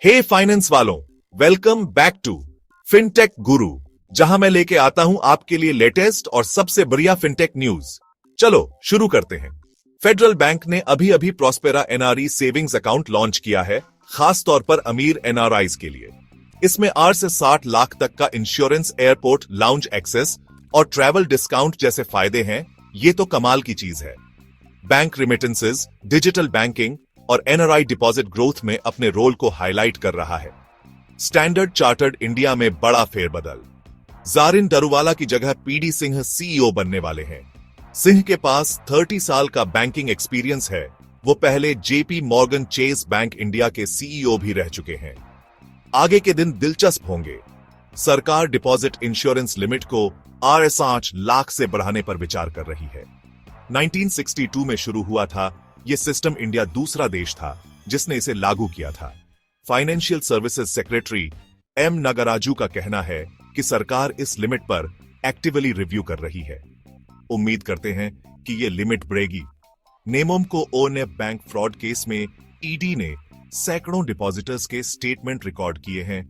हे finance वालों, welcome back to fintech गुरु, जहां मैं लेके आता हूं आपके लिए लेटेस्ट और सबसे बढ़िया फिनटेक न्यूज। चलो शुरू करते हैं। फेडरल बैंक ने अभी अभी प्रॉस्पेरा एनआरई सेविंग्स अकाउंट लॉन्च किया है, खास तौर पर अमीर एनआरआईज के लिए। इसमें 8 से 60 लाख तक का इंश्योरेंस, एयरपोर्ट लाउंज एक्सेस और ट्रैवल डिस्काउंट जैसे फायदे हैं। ये तो कमाल की चीज है। बैंक रिमिटेंसेज, डिजिटल बैंकिंग और एनआरआई डिपॉजिट ग्रोथ में अपने रोल को हाईलाइट कर रहा है। स्टैंडर्ड चार्टर्ड इंडिया में बड़ा फेरबदल। जारिन डरुवाला की जगह पीडी सिंह सीईओ बनने वाले हैं। सिंह के पास 30 साल का बैंकिंग एक्सपीरियंस है। वो पहले JP Morgan Chase bank India के सीईओ भी रह चुके हैं। आगे के दिन दिलचस्प होंगे। सरकार डिपॉजिट इंश्योरेंस लिमिट को RS8 लाख से बढ़ाने पर विचार कर रही है। 1962 में शुरू हुआ था यह सिस्टम। इंडिया दूसरा देश था जिसने इसे लागू किया था। Financial services secretary M Nagaraju का कहना है कि सरकार इस लिमिट पर एक्टिवली रिव्यू कर रही है। उम्मीद करते हैं कि यह लिमिट बढ़ेगी। नेमोम को ओएनएफ बैंक फ्रॉड केस में ईडी ने सैकड़ों डिपॉजिटर्स के स्टेटमेंट रिकॉर्ड किए हैं।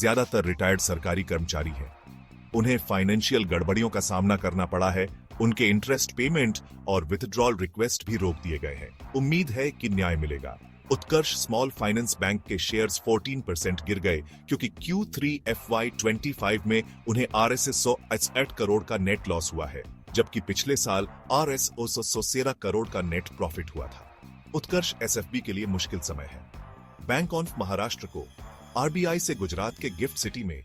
ज्यादातर रिटायर्ड सरकारी कर्मचारी हैं। उन्हें फाइनेंशियल गड़बड़ियों का सामना करना पड़ा है। उनके इंटरेस्ट पेमेंट और विथड्रॉल रिक्वेस्ट भी रोक दिए गए हैं। उम्मीद है कि न्याय मिलेगा। उत्कर्ष स्मॉल फाइनेंस बैंक के शेयर्स 14% गिर गए क्योंकि Q3 FY25 में उन्हें RS 168 करोड़ का नेट लॉस हुआ है, जबकि पिछले साल RS 113 करोड़ का नेट प्रॉफिट हुआ था। उत्कर्ष SFB के लिए मुश्किल समय है। बैंक ऑफ महाराष्ट्र को RBI से गुजरात के गिफ्ट सिटी में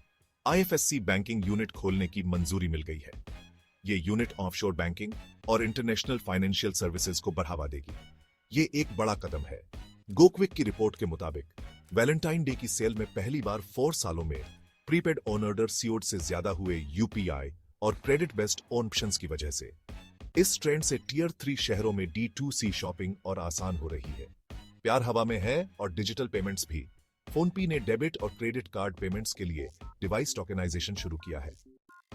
IFSC बैंकिंग यूनिट खोलने की मंजूरी मिल गई है। ये यूनिट ऑफशोर बैंकिंग और इंटरनेशनल फाइनेंशियल सर्विसेज को बढ़ावा देगी। ये एक बड़ा कदम है। गोक्विक की रिपोर्ट के मुताबिक वैलेंटाइन डे की सेल में पहली बार 4 सालों में प्रीपेड ऑनर्डर सीओड से ज्यादा हुए UPI और क्रेडिट बेस्ड ऑप्शंस की वजह से। इस ट्रेंड से टियर 3 शहरों में D2C शॉपिंग और आसान हो रही है। प्यार हवा में है और डिजिटल पेमेंट्स भी। फोनपे ने डेबिट और क्रेडिट कार्ड पेमेंट्स के लिए डिवाइस टोकनाइजेशन शुरू किया है।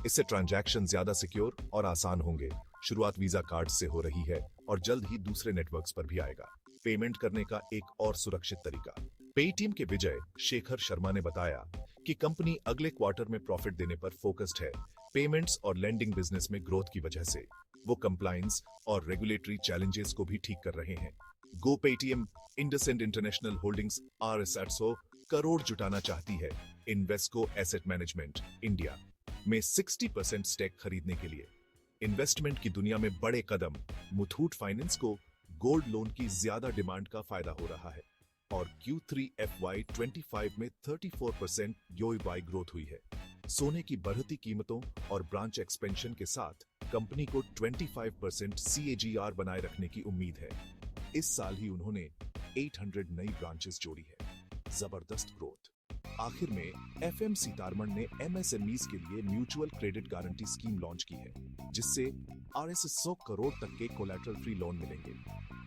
इससे ट्रांजैक्शन ज्यादा सिक्योर और आसान होंगे। शुरुआत वीजा कार्ड से हो रही है और जल्द ही दूसरे नेटवर्क्स पर भी आएगा। पेमेंट करने का एक और सुरक्षित तरीका। पेटीएम के विजय शेखर शर्मा ने बताया कि कंपनी अगले क्वार्टर में प्रॉफिट देने पर फोकस्ड है। पेमेंट्स और लेंडिंग बिजनेस में ग्रोथ की वजह से वो कंप्लायंस और रेगुलेटरी चैलेंजेस को भी ठीक कर रहे हैं। Go Paytm IndusInd International Holdings RS 800 crore जुटाना चाहती है। इन्वेस्को एसेट मैनेजमेंट इंडिया में 60% स्टेक खरीदने के लिए। इन्वेस्टमेंट की दुनिया में बड़े कदम। मुथूट फाइनेंस को गोल्ड लोन की ज्यादा डिमांड का फायदा हो रहा है और Q3 FY25 में 34% YoY ग्रोथ हुई है। सोने की बढ़ती कीमतों और ब्रांच एक्सपेंशन के साथ कंपनी को 25% CAGR बनाए रखने की उम्मीद है। इस साल ही उन्होंने 800 नई ब्रांचेस जोड़ी है। जबरदस्त ग्रोथ। आखिर में FM सीतारमण ने MSMEs के लिए mutual credit guarantee scheme launch की है, जिससे RS 100 करोड़ तक के कोलैटरल फ्री लोन मिलेंगे।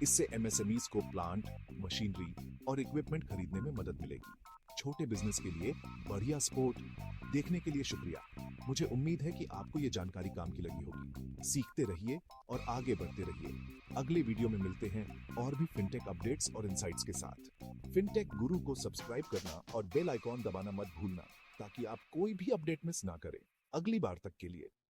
इससे MSMEs को प्लांट, मशीनरी और इक्विपमेंट खरीदने में मदद मिलेगी। छोटे बिजनेस के लिए बढ़िया सपोर्ट। देखने के लिए शुक्रिया। मुझे उम्मीद है कि आपको ये जानकारी काम की लगी होगी। सीखते रहिए और आगे बढ़ते रहिए। अगले वीडियो में मिलते हैं और भी फिनटेक अपडेट्स और इनसाइट्स के साथ। फिनटेक गुरु को सब्सक्राइब करना और बेल आइकॉन दबाना मत भूलना ताकि आप कोई भी अपडेट मिस ना करें। अगली बार तक के लिए